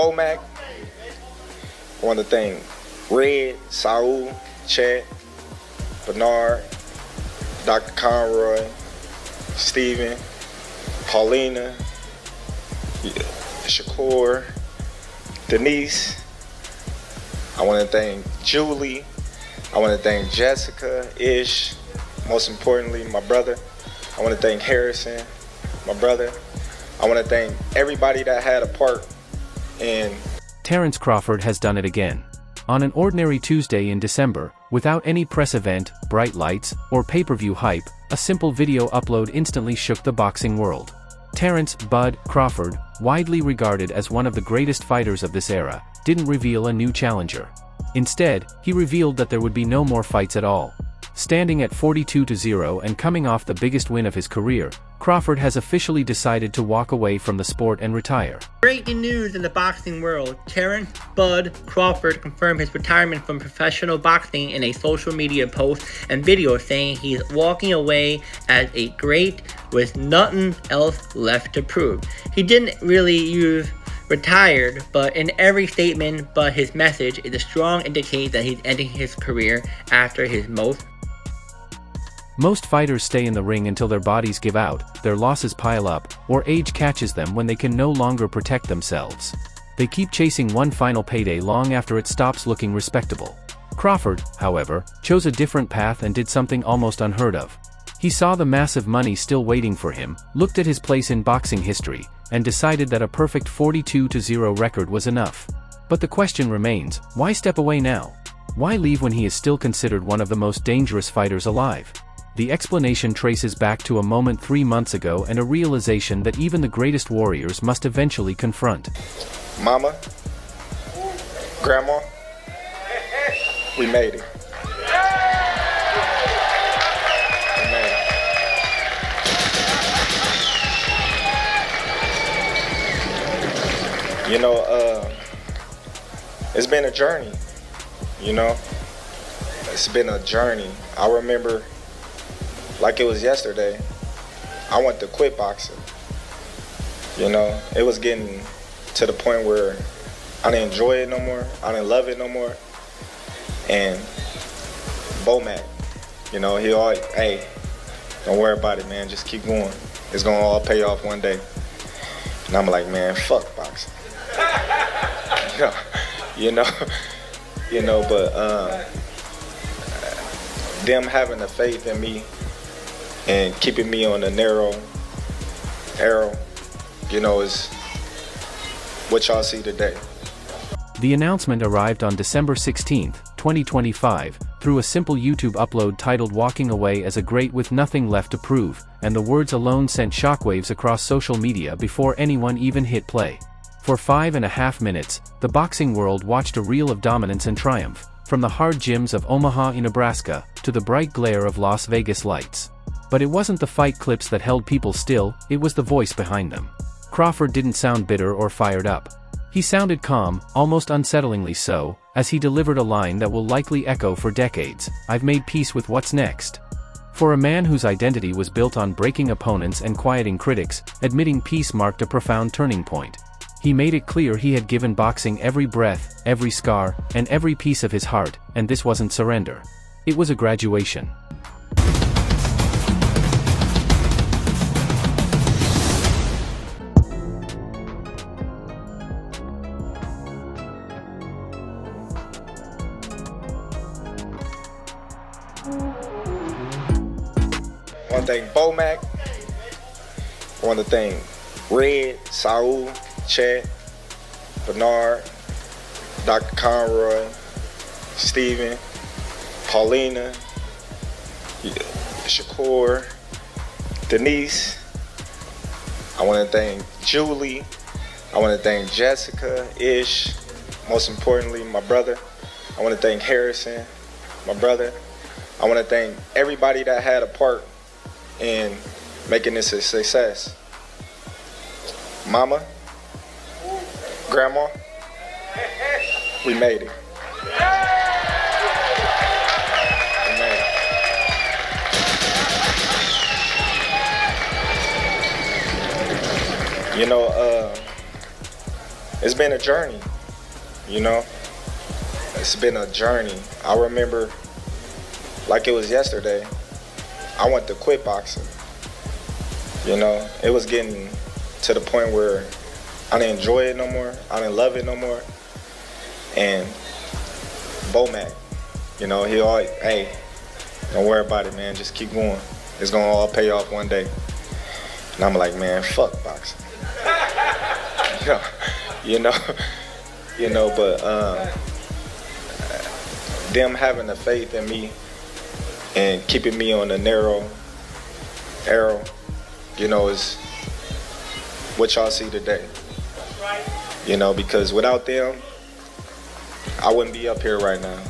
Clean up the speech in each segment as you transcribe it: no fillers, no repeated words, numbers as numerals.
Bomac. I want to thank Red, Saul, Chet, Bernard, Dr. Conroy, Steven, Paulina, Shakur, Denise. I want to thank Julie. I want to thank Jessica, Ish. Most importantly, my brother. I want to thank Harrison, my brother. I want to thank everybody that had a part in. Terence Crawford has done it again. On an ordinary Tuesday in December, without any press event, bright lights, or pay-per-view hype, a simple video upload instantly shook the boxing world. Terence "Bud" Crawford, widely regarded as one of the greatest fighters of this era, didn't reveal a new challenger. Instead, he revealed that there would be no more fights at all. Standing at 42-0 and coming off the biggest win of his career, Crawford has officially decided to walk away from the sport and retire. Breaking news in the boxing world. Terence "Bud" Crawford confirmed his retirement from professional boxing in a social media post and video, saying he's walking away as a great with nothing else left to prove. He didn't really use retired, but in every statement but his message is a strong indication that he's ending his career after his Most fighters stay in the ring until their bodies give out, their losses pile up, or age catches them when they can no longer protect themselves. They keep chasing one final payday long after it stops looking respectable. Crawford, however, chose a different path and did something almost unheard of. He saw the massive money still waiting for him, looked at his place in boxing history, and decided that a perfect 42-0 record was enough. But the question remains, why step away now? Why leave when he is still considered one of the most dangerous fighters alive? The explanation traces back to a moment 3 months ago and a realization that even the greatest warriors must eventually confront. Mama, Grandma, we made it. We made it. You know, it's been a journey, you know? It's been a journey. I remember like it was yesterday, I went to quit boxing. You know, it was getting to the point where I didn't enjoy it no more. I didn't love it no more. And Bomac, you know, he always, hey, don't worry about it, man. Just keep going. It's gonna all pay off one day. And I'm like, man, fuck boxing. you know, but them having the faith in me and keeping me on the narrow arrow, you know, is what y'all see today. The announcement arrived on December 16, 2025, through a simple YouTube upload titled "Walking Away as a Great with Nothing Left to Prove," and the words alone sent shockwaves across social media before anyone even hit play. For 5.5 minutes, the boxing world watched a reel of dominance and triumph, from the hard gyms of Omaha, Nebraska, to the bright glare of Las Vegas lights. But it wasn't the fight clips that held people still, it was the voice behind them. Crawford didn't sound bitter or fired up. He sounded calm, almost unsettlingly so, as he delivered a line that will likely echo for decades: "I've made peace with what's next." For a man whose identity was built on breaking opponents and quieting critics, admitting peace marked a profound turning point. He made it clear he had given boxing every breath, every scar, and every piece of his heart, and this wasn't surrender. It was a graduation. I want to thank Bomac. I want to thank Red, Saul, Chet, Bernard, Dr. Conroy, Steven, Paulina, Shakur, Denise. I want to thank Julie. I want to thank Jessica, Ish. Most importantly, my brother. I want to thank Harrison, my brother. I want to thank everybody that had a part in making this a success. Mama, Grandma, we made it. We made it. You know, it's been a journey, you know? It's been a journey. I remember, like it was yesterday, I went to quit boxing. You know, it was getting to the point where I didn't enjoy it no more. I didn't love it no more. And Bomac, you know, he always, hey, don't worry about it, man. Just keep going. It's gonna all pay off one day. And I'm like, man, fuck boxing. But them having the faith in me and keeping me on the narrow arrow, you know, is what y'all see today. You know, because without them, I wouldn't be up here right now.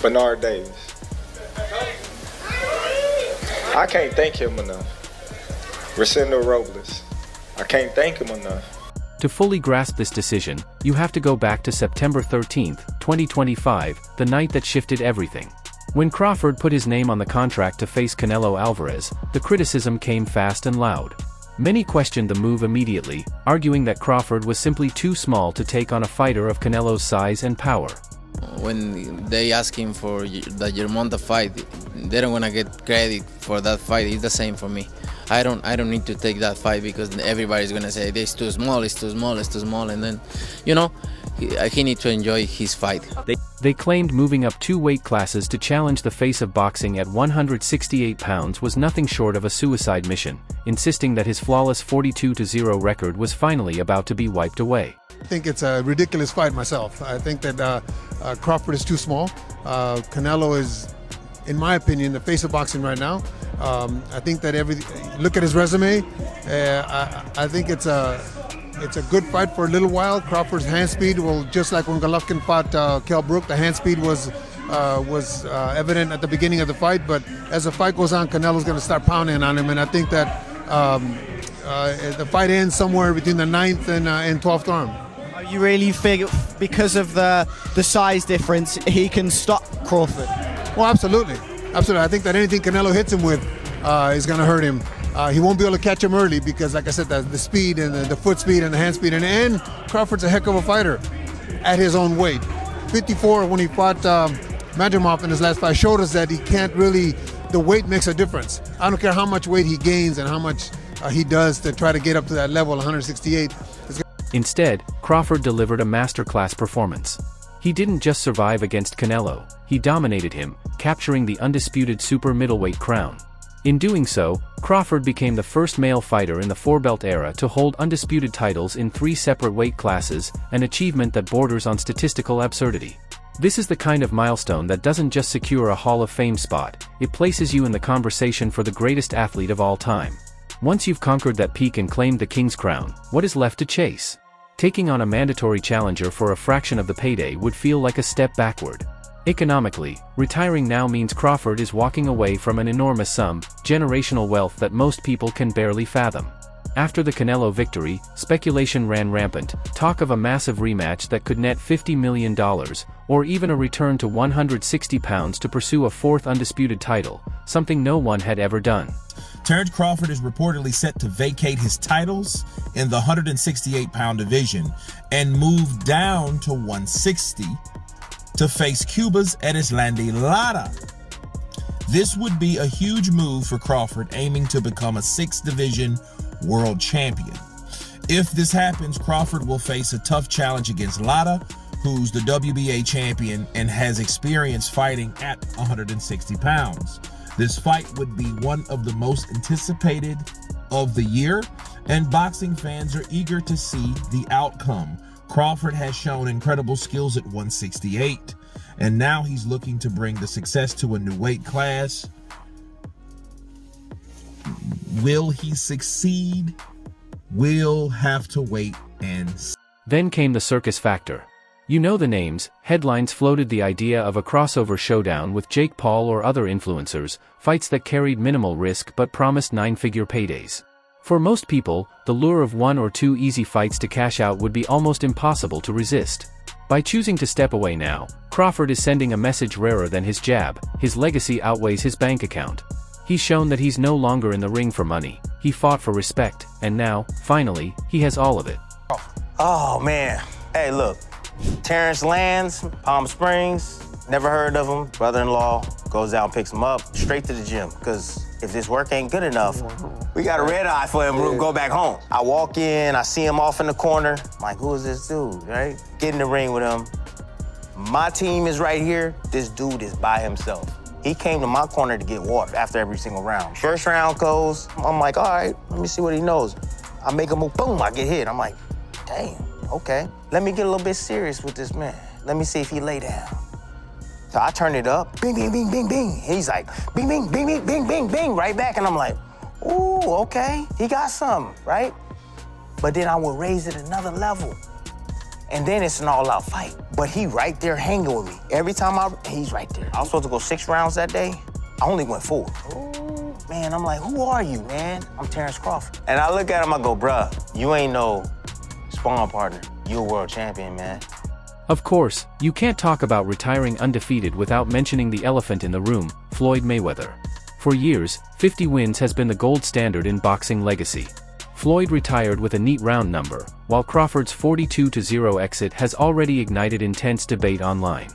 Bernard Davis. I can't thank him enough. Rosendo Robles. I can't thank him enough. To fully grasp this decision, you have to go back to September 13, 2025, the night that shifted everything. When Crawford put his name on the contract to face Canelo Alvarez, the criticism came fast and loud. Many questioned the move immediately, arguing that Crawford was simply too small to take on a fighter of Canelo's size and power. When they ask him for the Germonta fight, they don't want to get credit for that fight. It's the same for me. I don't need to take that fight because everybody's gonna say it's too small, and then, you know, he needs to enjoy his fight. They claimed moving up 2 weight classes to challenge the face of boxing at 168 pounds was nothing short of a suicide mission, insisting that his flawless 42-0 record was finally about to be wiped away. I think it's a ridiculous fight myself. I think that Crawford is too small. Canelo is, in my opinion, the face of boxing right now. I think that look at his resume. I think it's a good fight for a little while. Crawford's hand speed will, just like when Golovkin fought Kell Brook, the hand speed was evident at the beginning of the fight. But as the fight goes on, Canelo's going to start pounding on him, and I think that the fight ends somewhere between the 9th and 12th round. You really think because of the size difference, he can stop Crawford? Well, absolutely. I think that anything Canelo hits him with is going to hurt him. He won't be able to catch him early because, like I said, the speed and the foot speed and the hand speed. And Crawford's a heck of a fighter at his own weight. 54, when he fought Madrimov in his last fight, showed us that he can't really, the weight makes a difference. I don't care how much weight he gains and how much he does to try to get up to that level, 168. Instead, Crawford delivered a masterclass performance. He didn't just survive against Canelo, he dominated him, capturing the undisputed super middleweight crown. In doing so, Crawford became the first male fighter in the four-belt era to hold undisputed titles in 3 separate weight classes, an achievement that borders on statistical absurdity. This is the kind of milestone that doesn't just secure a Hall of Fame spot, it places you in the conversation for the greatest athlete of all time. Once you've conquered that peak and claimed the king's crown, what is left to chase? Taking on a mandatory challenger for a fraction of the payday would feel like a step backward. Economically, retiring now means Crawford is walking away from an enormous sum, generational wealth that most people can barely fathom. After the Canelo victory, speculation ran rampant, talk of a massive rematch that could net $50 million, or even a return to 160 pounds to pursue a 4th undisputed title, something no one had ever done. Terence Crawford is reportedly set to vacate his titles in the 168-pound division and move down to 160 to face Cuba's Erislandy Lara. This would be a huge move for Crawford, aiming to become a 6th division world champion. If this happens, Crawford will face a tough challenge against Lara, who's the WBA champion and has experience fighting at 160 pounds. This fight would be one of the most anticipated of the year, and boxing fans are eager to see the outcome. Crawford has shown incredible skills at 168, and now he's looking to bring the success to a new weight class. Will he succeed? We'll have to wait and see. Then came the circus factor. You know the names, headlines floated the idea of a crossover showdown with Jake Paul or other influencers, fights that carried minimal risk but promised 9-figure paydays. For most people, the lure of 1 or 2 easy fights to cash out would be almost impossible to resist. By choosing to step away now, Crawford is sending a message rarer than his jab. His legacy outweighs his bank account. He's shown that he's no longer in the ring for money, he fought for respect, and now, finally, he has all of it. Oh, man. Hey, look. Terrence lands, Palm Springs. Never heard of him. Brother-in-law goes out and picks him up. Straight to the gym. Because if this work ain't good enough, we got a red eye for him. We'll go back home. I walk in. I see him off in the corner. I'm like, who is this dude, right? Get in the ring with him. My team is right here. This dude is by himself. He came to my corner to get water after every single round. First round goes, I'm like, all right, let me see what he knows. I make a move, boom, I get hit. I'm like, damn, okay. Let me get a little bit serious with this man. Let me see if he lay down. So I turn it up, bing, bing, bing, bing, bing. He's like, bing, bing, bing, bing, bing, bing, bing, right back. And I'm like, ooh, okay, he got something, right? But then I would raise it another level. And then it's an all-out fight. But he right there hanging with me. Every time he's right there. I was supposed to go 6 rounds that day. I only went 4. Ooh, man, I'm like, who are you, man? I'm Terence Crawford. And I look at him, I go, bruh, you ain't no sparring partner. You a world champion, man. Of course, you can't talk about retiring undefeated without mentioning the elephant in the room, Floyd Mayweather. For years, 50 wins has been the gold standard in boxing legacy. Floyd retired with a neat round number, while Crawford's 42-0 exit has already ignited intense debate online.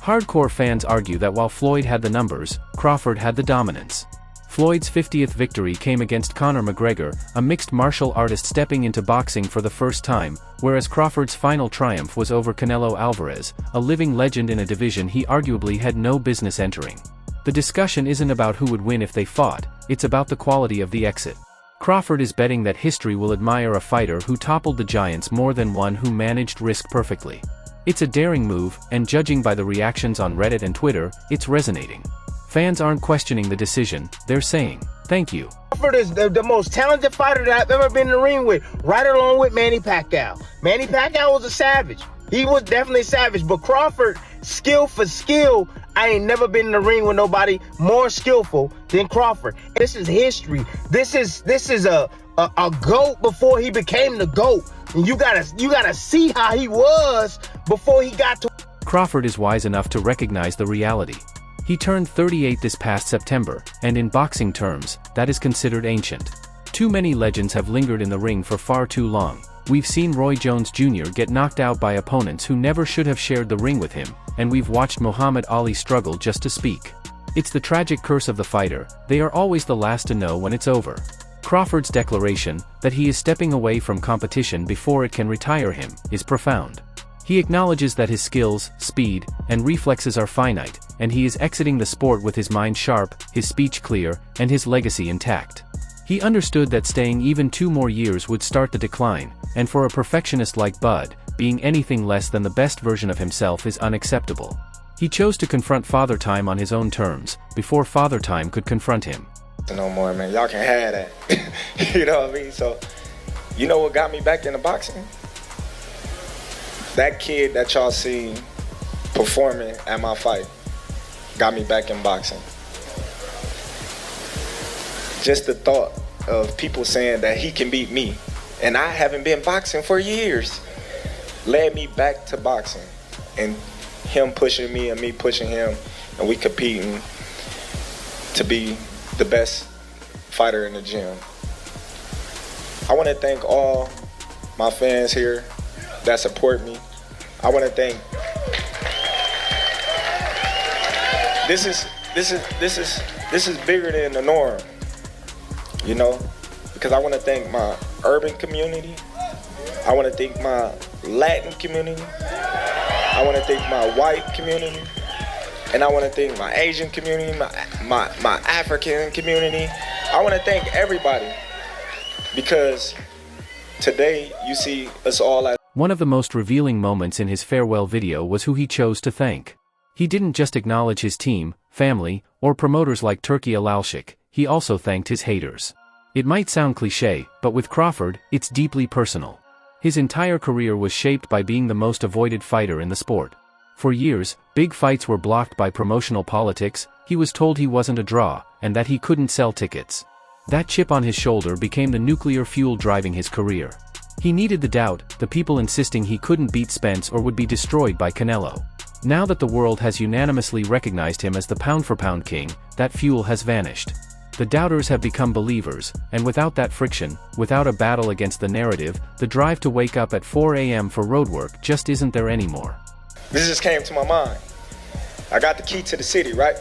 Hardcore fans argue that while Floyd had the numbers, Crawford had the dominance. Floyd's 50th victory came against Conor McGregor, a mixed martial artist stepping into boxing for the first time, whereas Crawford's final triumph was over Canelo Alvarez, a living legend in a division he arguably had no business entering. The discussion isn't about who would win if they fought, it's about the quality of the exit. Crawford is betting that history will admire a fighter who toppled the giants more than one who managed risk perfectly. It's a daring move, and judging by the reactions on Reddit and Twitter, it's resonating. Fans aren't questioning the decision, they're saying, thank you. Crawford is the most talented fighter that I've ever been in the ring with, right along with Manny Pacquiao. Manny Pacquiao was a savage. He was definitely a savage, but Crawford, skill for skill, I ain't never been in the ring with nobody more skillful than Crawford. This is history. This is a GOAT before he became the GOAT. And you gotta see how he was before he got to. Crawford is wise enough to recognize the reality. He turned 38 this past September, and in boxing terms, that is considered ancient. Too many legends have lingered in the ring for far too long. We've seen Roy Jones Jr. get knocked out by opponents who never should have shared the ring with him, and we've watched Muhammad Ali struggle just to speak. It's the tragic curse of the fighter, they are always the last to know when it's over. Crawford's declaration, that he is stepping away from competition before it can retire him, is profound. He acknowledges that his skills, speed, and reflexes are finite, and he is exiting the sport with his mind sharp, his speech clear, and his legacy intact. He understood that staying even 2 more years would start the decline, and for a perfectionist like Bud, being anything less than the best version of himself is unacceptable. He chose to confront Father Time on his own terms, before Father Time could confront him. No more, man. Y'all can have that. You know what I mean? So, you know what got me back into boxing? That kid that y'all seen performing at my fight got me back in boxing. Just the thought of people saying that he can beat me, and I haven't been boxing for years, led me back to boxing. And him pushing me and me pushing him, and we competing to be the best fighter in the gym. I want to thank all my fans here that support me. I want to thank. This is bigger than the norm, you know, because I want to thank my urban community. I want to thank my Latin community. I want to thank my white community. And I want to thank my Asian community, my African community. I want to thank everybody, because today you see us all as. One of the most revealing moments in his farewell video was who he chose to thank. He didn't just acknowledge his team, family, or promoters like Turki Alalshik, he also thanked his haters. It might sound cliché, but with Crawford, it's deeply personal. His entire career was shaped by being the most avoided fighter in the sport. For years, big fights were blocked by promotional politics, he was told he wasn't a draw, and that he couldn't sell tickets. That chip on his shoulder became the nuclear fuel driving his career. He needed the doubt, the people insisting he couldn't beat Spence or would be destroyed by Canelo. Now that the world has unanimously recognized him as the pound-for-pound king, that fuel has vanished. The doubters have become believers, and without that friction, without a battle against the narrative, the drive to wake up at 4 a.m. for roadwork just isn't there anymore. This just came to my mind. I got the key to the city, right?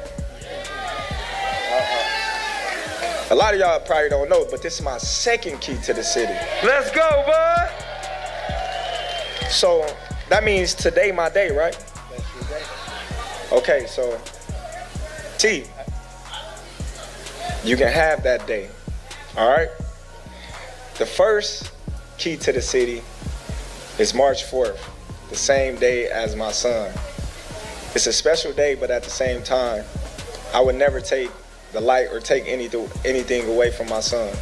A lot of y'all probably don't know, but this is my second key to the city. Let's go, bud! So, that means today my day, right? That's your day. Okay, so, T, you can have that day, all right? The first key to the city is March 4th, the same day as my son. It's a special day, but at the same time, I would never take the light or take anything away from my son,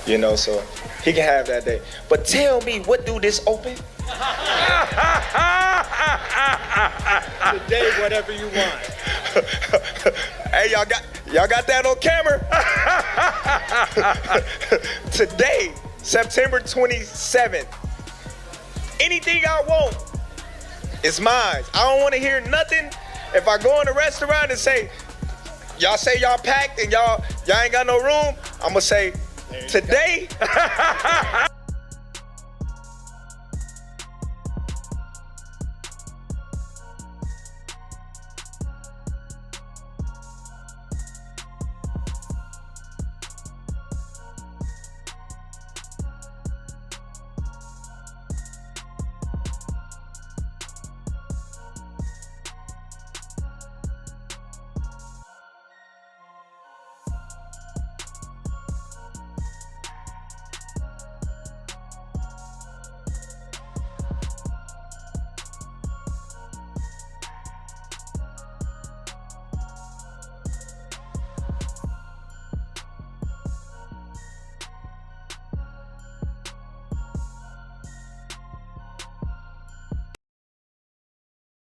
you know, so he can have that day. But tell me, what do this open? Today, whatever you want. Hey, y'all got that on camera? Today, September 27th, anything I want is mine. I don't want to hear nothing. If I go in a restaurant and say y'all packed and y'all ain't got no room, I'm gonna say, today,